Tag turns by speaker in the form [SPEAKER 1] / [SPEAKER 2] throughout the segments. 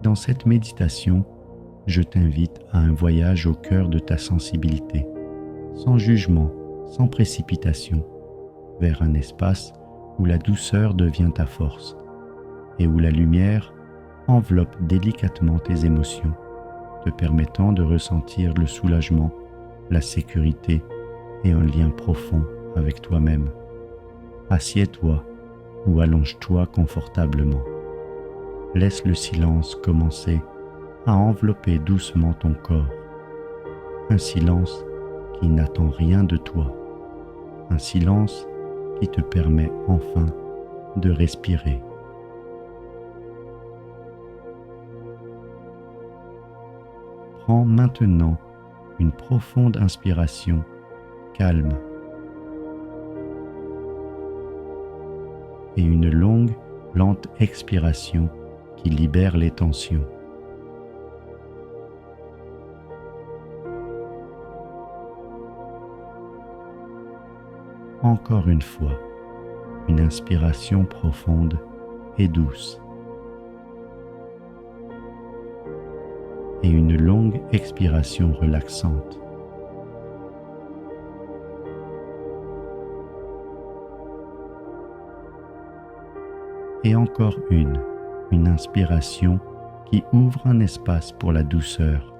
[SPEAKER 1] Dans cette méditation, je t'invite à un voyage au cœur de ta sensibilité, sans jugement, sans précipitation, vers un espace où la douceur devient ta force et où la lumière enveloppe délicatement tes émotions, te permettant de ressentir le soulagement, la sécurité et un lien profond avec toi-même. Assieds-toi ou allonge-toi confortablement. Laisse le silence commencer à envelopper doucement ton corps. Un silence qui n'attend rien de toi. Un silence qui te permet enfin de respirer. Prends maintenant une profonde inspiration calme et une longue, lente expiration qui libère les tensions. Encore une fois, une inspiration profonde et douce. Et une longue expiration relaxante. Et encore une inspiration qui ouvre un espace pour la douceur.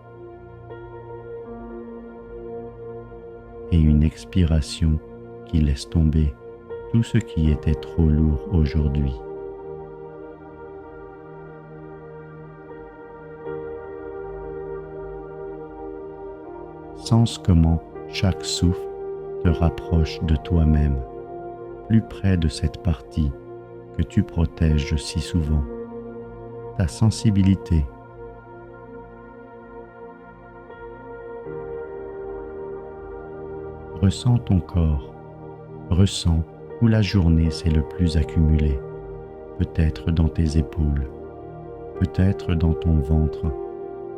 [SPEAKER 1] Et une expiration qui laisse tomber tout ce qui était trop lourd aujourd'hui. Sens comment chaque souffle te rapproche de toi-même, plus près de cette partie que tu protèges si souvent, ta sensibilité. Ressens ton corps, ressens où la journée s'est le plus accumulée, peut-être dans tes épaules, peut-être dans ton ventre,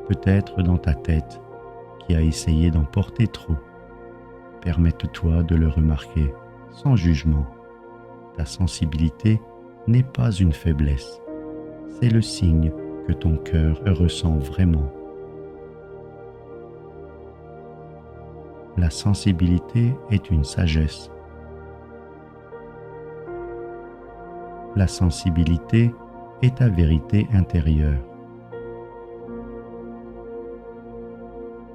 [SPEAKER 1] peut-être dans ta tête qui a essayé d'en porter trop. Permette-toi de le remarquer sans jugement. Ta sensibilité n'est pas une faiblesse, c'est le signe que ton cœur ressent vraiment. La sensibilité est une sagesse. La sensibilité est ta vérité intérieure.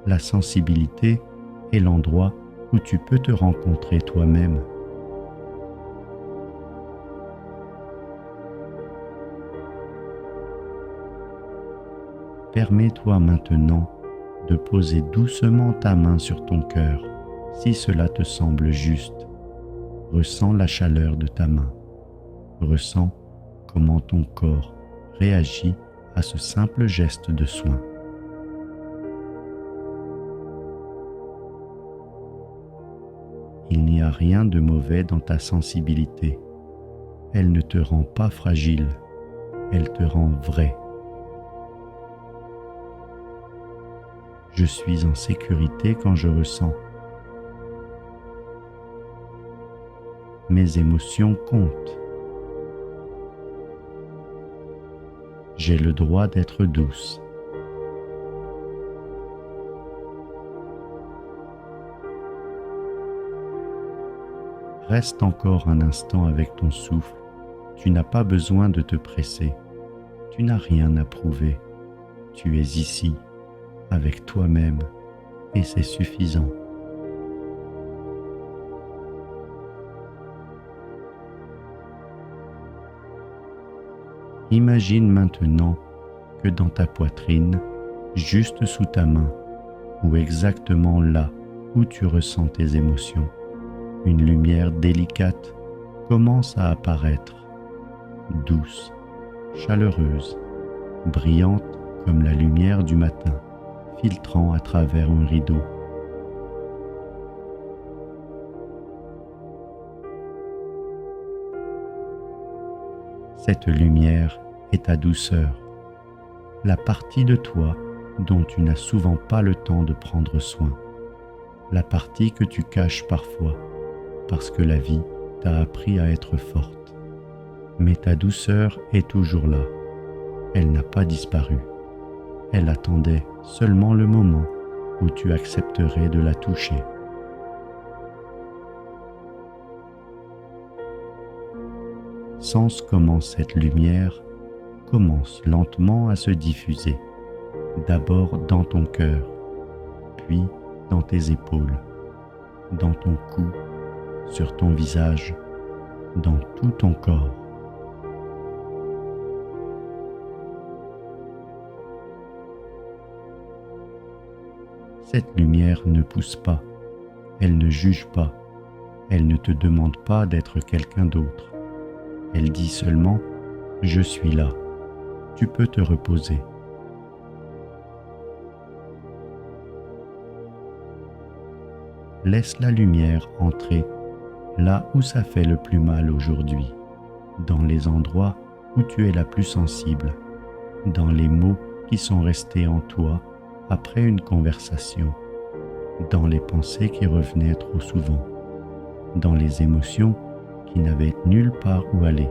[SPEAKER 1] La sensibilité est l'endroit où tu peux te rencontrer toi-même. Permets-toi maintenant de poser doucement ta main sur ton cœur, si cela te semble juste. Ressens la chaleur de ta main. Ressens comment ton corps réagit à ce simple geste de soin. Il n'y a rien de mauvais dans ta sensibilité. Elle ne te rend pas fragile, elle te rend vrai. Je suis en sécurité quand je ressens. Mes émotions comptent. J'ai le droit d'être douce. Reste encore un instant avec ton souffle. Tu n'as pas besoin de te presser. Tu n'as rien à prouver. Tu es ici, avec toi-même, et c'est suffisant. Imagine maintenant que dans ta poitrine, juste sous ta main, ou exactement là où tu ressens tes émotions, une lumière délicate commence à apparaître, douce, chaleureuse, brillante comme la lumière du matin, filtrant à travers un rideau. Cette lumière est ta douceur, la partie de toi dont tu n'as souvent pas le temps de prendre soin, la partie que tu caches parfois parce que la vie t'a appris à être forte. Mais ta douceur est toujours là, elle n'a pas disparu, Elle attendait seulement le moment où tu accepterais de la toucher. Sens comment cette lumière commence lentement à se diffuser, d'abord dans ton cœur, puis dans tes épaules, dans ton cou, sur ton visage, dans tout ton corps. Cette lumière ne pousse pas, elle ne juge pas, elle ne te demande pas d'être quelqu'un d'autre. Elle dit seulement « Je suis là, tu peux te reposer ». Laisse la lumière entrer là où ça fait le plus mal aujourd'hui, dans les endroits où tu es la plus sensible, dans les mots qui sont restés en toi après une conversation, dans les pensées qui revenaient trop souvent, dans les émotions qui n'avaient nulle part où aller.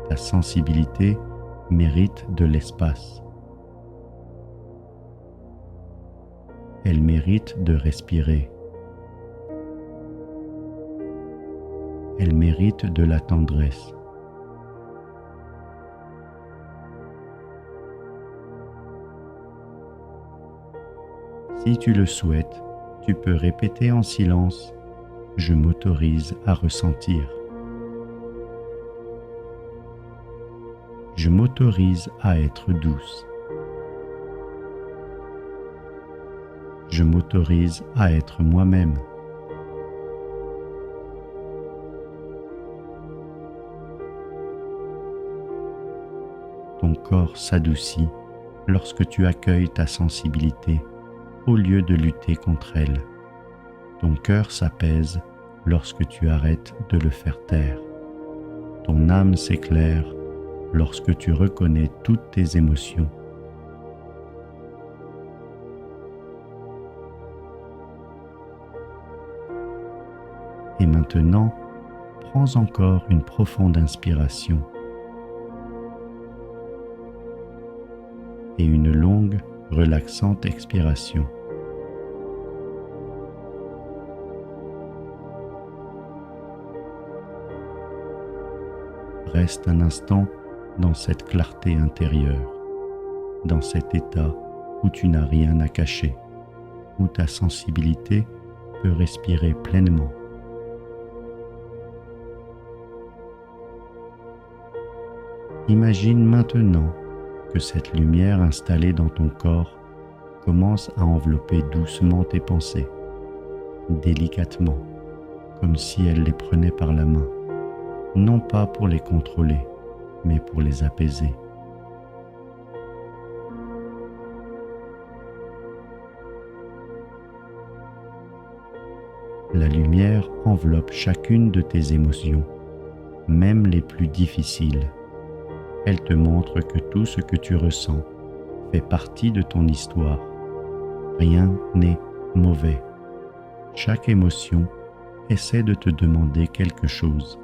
[SPEAKER 1] Ta sensibilité mérite de l'espace. Elle mérite de respirer. Elle mérite de la tendresse. Si tu le souhaites, tu peux répéter en silence « Je m'autorise à ressentir ». Je m'autorise à être douce. Je m'autorise à être moi-même. Ton corps s'adoucit lorsque tu accueilles ta sensibilité au lieu de lutter contre elle. Ton cœur s'apaise lorsque tu arrêtes de le faire taire. Ton âme s'éclaire lorsque tu reconnais toutes tes émotions. Et maintenant, prends encore une profonde inspiration et une longue, relaxante expiration. Reste un instant dans cette clarté intérieure, dans cet état où tu n'as rien à cacher, où ta sensibilité peut respirer pleinement. Imagine maintenant que cette lumière installée dans ton corps commence à envelopper doucement tes pensées, délicatement, comme si elle les prenait par la main, non pas pour les contrôler, mais pour les apaiser. La lumière enveloppe chacune de tes émotions, même les plus difficiles. Elle te montre que tout ce que tu ressens fait partie de ton histoire. Rien n'est mauvais. Chaque émotion essaie de te demander quelque chose.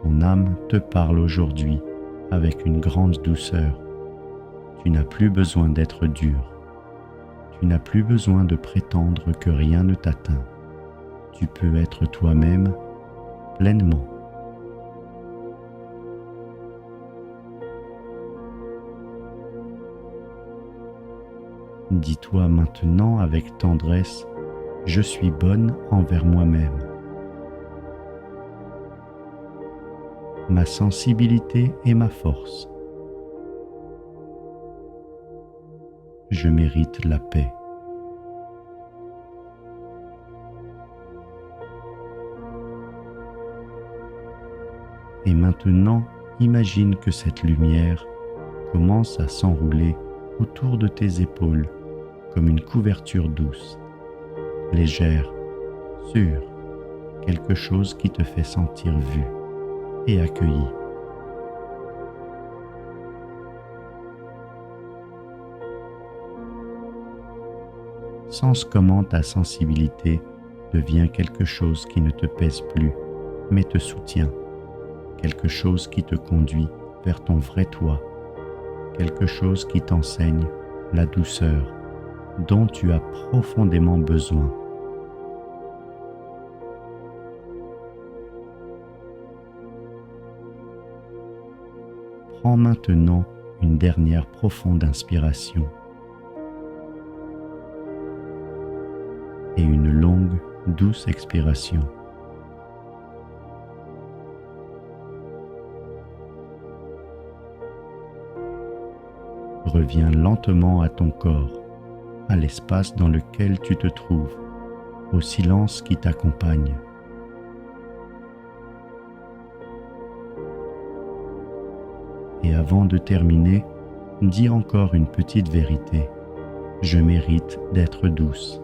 [SPEAKER 1] Ton âme te parle aujourd'hui avec une grande douceur. Tu n'as plus besoin d'être dur. Tu n'as plus besoin de prétendre que rien ne t'atteint. Tu peux être toi-même pleinement. Dis-toi maintenant avec tendresse, je suis bonne envers moi-même. Ma sensibilité est ma force. Je mérite la paix. Et maintenant, imagine que cette lumière commence à s'enrouler autour de tes épaules comme une couverture douce, légère, sûre, quelque chose qui te fait sentir vu et accueilli. Sens comment ta sensibilité devient quelque chose qui ne te pèse plus, mais te soutient, quelque chose qui te conduit vers ton vrai toi, quelque chose qui t'enseigne la douceur dont tu as profondément besoin. Prends maintenant une dernière profonde inspiration et une longue, douce expiration. Reviens lentement à ton corps, à l'espace dans lequel tu te trouves, au silence qui t'accompagne. Et avant de terminer, dis encore une petite vérité. Je mérite d'être douce.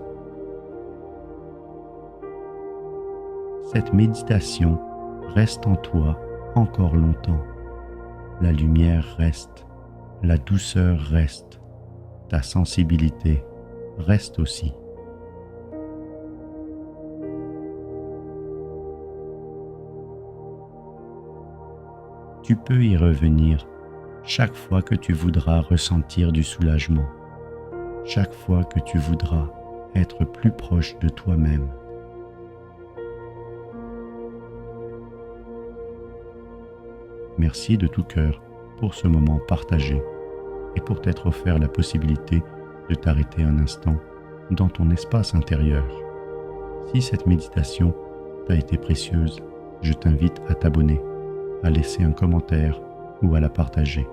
[SPEAKER 1] Cette méditation reste en toi encore longtemps. La lumière reste, la douceur reste, ta sensibilité reste aussi. Tu peux y revenir chaque fois que tu voudras ressentir du soulagement, chaque fois que tu voudras être plus proche de toi-même. Merci de tout cœur pour ce moment partagé et pour t'être offert la possibilité de t'arrêter un instant dans ton espace intérieur. Si cette méditation t'a été précieuse, je t'invite à t'abonner, à laisser un commentaire ou à la partager.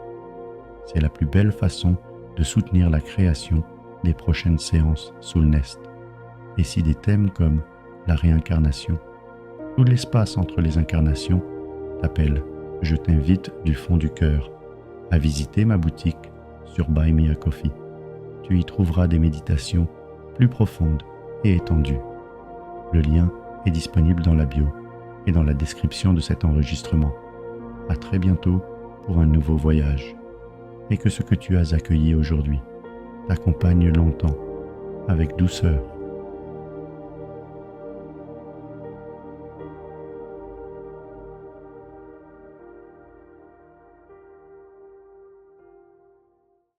[SPEAKER 1] C'est la plus belle façon de soutenir la création des prochaines séances Soulnest. Et si des thèmes comme la réincarnation ou l'espace entre les incarnations t'appellent, je t'invite du fond du cœur à visiter ma boutique sur Buy Me a Coffee. Tu y trouveras des méditations plus profondes et étendues. Le lien est disponible dans la bio et dans la description de cet enregistrement. À très bientôt pour un nouveau voyage. Et que ce que tu as accueilli aujourd'hui t'accompagne longtemps, avec douceur